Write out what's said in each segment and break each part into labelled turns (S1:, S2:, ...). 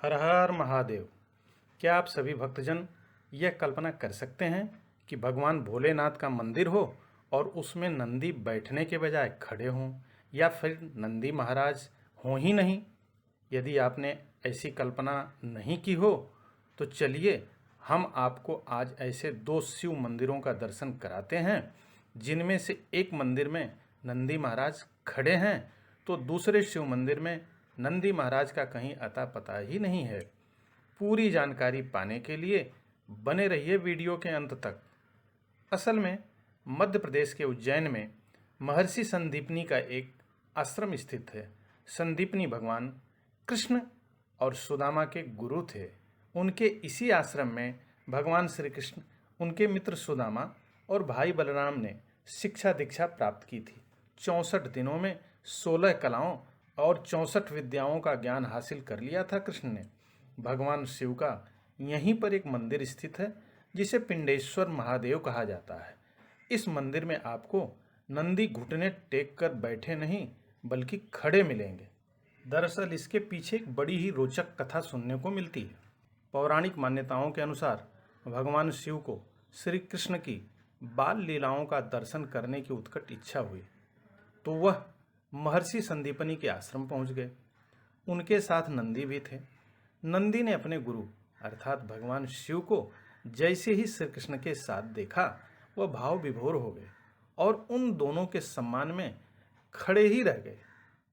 S1: हर हर महादेव। क्या आप सभी भक्तजन यह कल्पना कर सकते हैं कि भगवान भोलेनाथ का मंदिर हो और उसमें नंदी बैठने के बजाय खड़े हों, या फिर नंदी महाराज हों ही नहीं? यदि आपने ऐसी कल्पना नहीं की हो तो चलिए हम आपको आज ऐसे दो शिव मंदिरों का दर्शन कराते हैं, जिनमें से एक मंदिर में नंदी महाराज खड़े हैं तो दूसरे शिव मंदिर में नंदी महाराज का कहीं अता पता ही नहीं है। पूरी जानकारी पाने के लिए बने रहिए वीडियो के अंत तक। असल में मध्य प्रदेश के उज्जैन में महर्षि संदीपनी का एक आश्रम स्थित है। संदीपनी भगवान कृष्ण और सुदामा के गुरु थे। उनके इसी आश्रम में भगवान श्री कृष्ण, उनके मित्र सुदामा और भाई बलराम ने शिक्षा दीक्षा प्राप्त की थी। 64 दिनों में 16 कलाओं और 64 विद्याओं का ज्ञान हासिल कर लिया था कृष्ण ने। भगवान शिव का यहीं पर एक मंदिर स्थित है जिसे पिंडेश्वर महादेव कहा जाता है। इस मंदिर में आपको नंदी घुटने टेक कर बैठे नहीं बल्कि खड़े मिलेंगे। दरअसल इसके पीछे एक बड़ी ही रोचक कथा सुनने को मिलती है। पौराणिक मान्यताओं के अनुसार भगवान शिव को श्री कृष्ण की बाल लीलाओं का दर्शन करने की उत्कट इच्छा हुई तो वह महर्षि संदीपनी के आश्रम पहुंच गए। उनके साथ नंदी भी थे। नंदी ने अपने गुरु अर्थात भगवान शिव को जैसे ही श्री कृष्ण के साथ देखा वह भाव विभोर हो गए और उन दोनों के सम्मान में खड़े ही रह गए।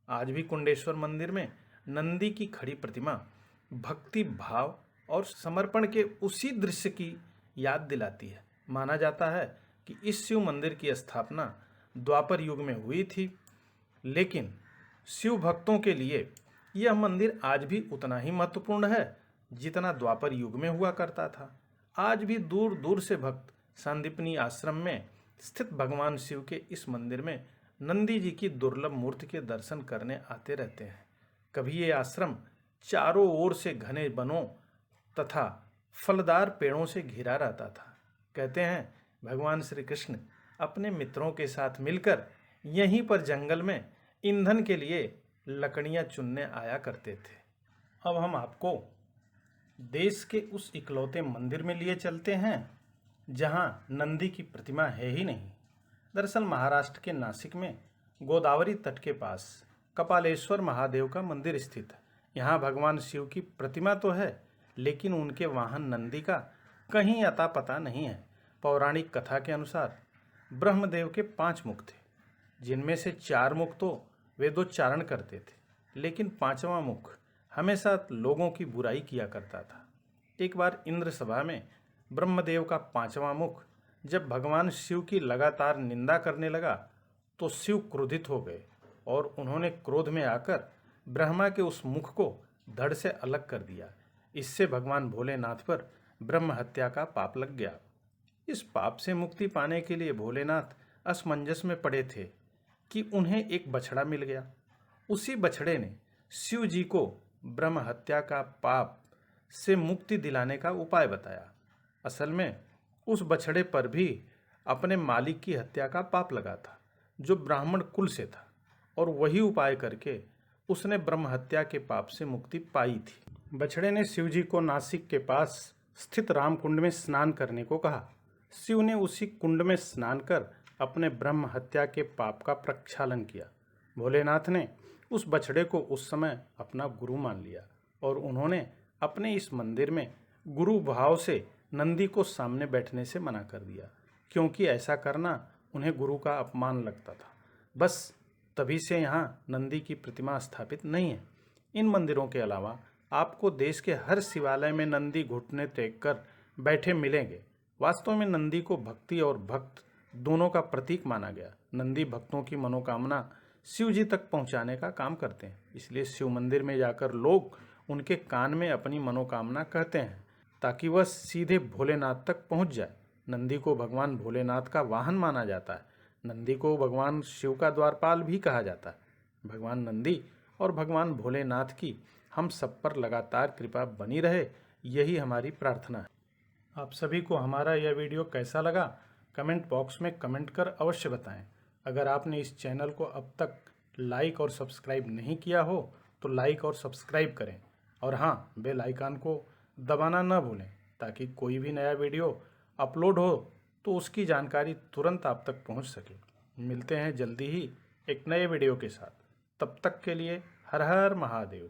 S1: आज भी कुंडेश्वर मंदिर में नंदी की खड़ी प्रतिमा भक्ति भाव और समर्पण के उसी दृश्य की याद दिलाती है। माना जाता है कि इस शिव मंदिर की स्थापना द्वापर युग में हुई थी, लेकिन शिव भक्तों के लिए यह मंदिर आज भी उतना ही महत्वपूर्ण है जितना द्वापर युग में हुआ करता था। आज भी दूर दूर से भक्त संदीपनी आश्रम में स्थित भगवान शिव के इस मंदिर में नंदी जी की दुर्लभ मूर्ति के दर्शन करने आते रहते हैं। कभी ये आश्रम चारों ओर से घने बनों तथा फलदार पेड़ों से घिरा रहता था। कहते हैं भगवान श्री कृष्ण अपने मित्रों के साथ मिलकर यहीं पर जंगल में ईंधन के लिए लकड़ियां चुनने आया करते थे। अब हम आपको देश के उस इकलौते मंदिर में लिए चलते हैं जहां नंदी की प्रतिमा है ही नहीं। दरअसल महाराष्ट्र के नासिक में गोदावरी तट के पास कपालेश्वर महादेव का मंदिर स्थित है। यहाँ भगवान शिव की प्रतिमा तो है, लेकिन उनके वाहन नंदी का कहीं अता पता नहीं है। पौराणिक कथा के अनुसार ब्रह्मदेव के 5 मुख थे, जिनमें से 4 मुख तो वेदोच्चारण करते थे, लेकिन 5वां मुख हमेशा लोगों की बुराई किया करता था। एक बार इंद्र सभा में ब्रह्मदेव का 5वां मुख जब भगवान शिव की लगातार निंदा करने लगा तो शिव क्रोधित हो गए और उन्होंने क्रोध में आकर ब्रह्मा के उस मुख को धड़ से अलग कर दिया। इससे भगवान भोलेनाथ पर ब्रह्म हत्या का पाप लग गया। इस पाप से मुक्ति पाने के लिए भोलेनाथ असमंजस में पड़े थे कि उन्हें एक बछड़ा मिल गया। उसी बछड़े ने शिव जी को ब्रह्म हत्या का पाप से मुक्ति दिलाने का उपाय बताया। असल में उस बछड़े पर भी अपने मालिक की हत्या का पाप लगा था, जो ब्राह्मण कुल से था, और वही उपाय करके उसने ब्रह्म हत्या के पाप से मुक्ति पाई थी। बछड़े ने शिव जी को नासिक के पास स्थित राम कुंड में स्नान करने को कहा। शिव ने उसी कुंड में स्नान कर अपने ब्रह्म हत्या के पाप का प्रक्षालन किया। भोलेनाथ ने उस बछड़े को उस समय अपना गुरु मान लिया और उन्होंने अपने इस मंदिर में गुरु भाव से नंदी को सामने बैठने से मना कर दिया, क्योंकि ऐसा करना उन्हें गुरु का अपमान लगता था। बस तभी से यहाँ नंदी की प्रतिमा स्थापित नहीं है। इन मंदिरों के अलावा आपको देश के हर शिवालय में नंदी घुटने टेक कर बैठे मिलेंगे। वास्तव में नंदी को भक्ति और भक्त दोनों का प्रतीक माना गया। नंदी भक्तों की मनोकामना शिव जी तक पहुंचाने का काम करते हैं, इसलिए शिव मंदिर में जाकर लोग उनके कान में अपनी मनोकामना कहते हैं ताकि वह सीधे भोलेनाथ तक पहुंच जाए। नंदी को भगवान भोलेनाथ का वाहन माना जाता है। नंदी को भगवान शिव का द्वारपाल भी कहा जाता है। भगवान नंदी और भगवान भोलेनाथ की हम सब पर लगातार कृपा बनी रहे, यही हमारी प्रार्थना है। आप सभी को हमारा यह वीडियो कैसा लगा कमेंट बॉक्स में कमेंट कर अवश्य बताएं। अगर आपने इस चैनल को अब तक लाइक और सब्सक्राइब नहीं किया हो तो लाइक और सब्सक्राइब करें। और हाँ, बेल आइकन को दबाना न भूलें ताकि कोई भी नया वीडियो अपलोड हो तो उसकी जानकारी तुरंत आप तक पहुंच सके। मिलते हैं जल्दी ही एक नए वीडियो के साथ। तब तक के लिए हर हर महादेव।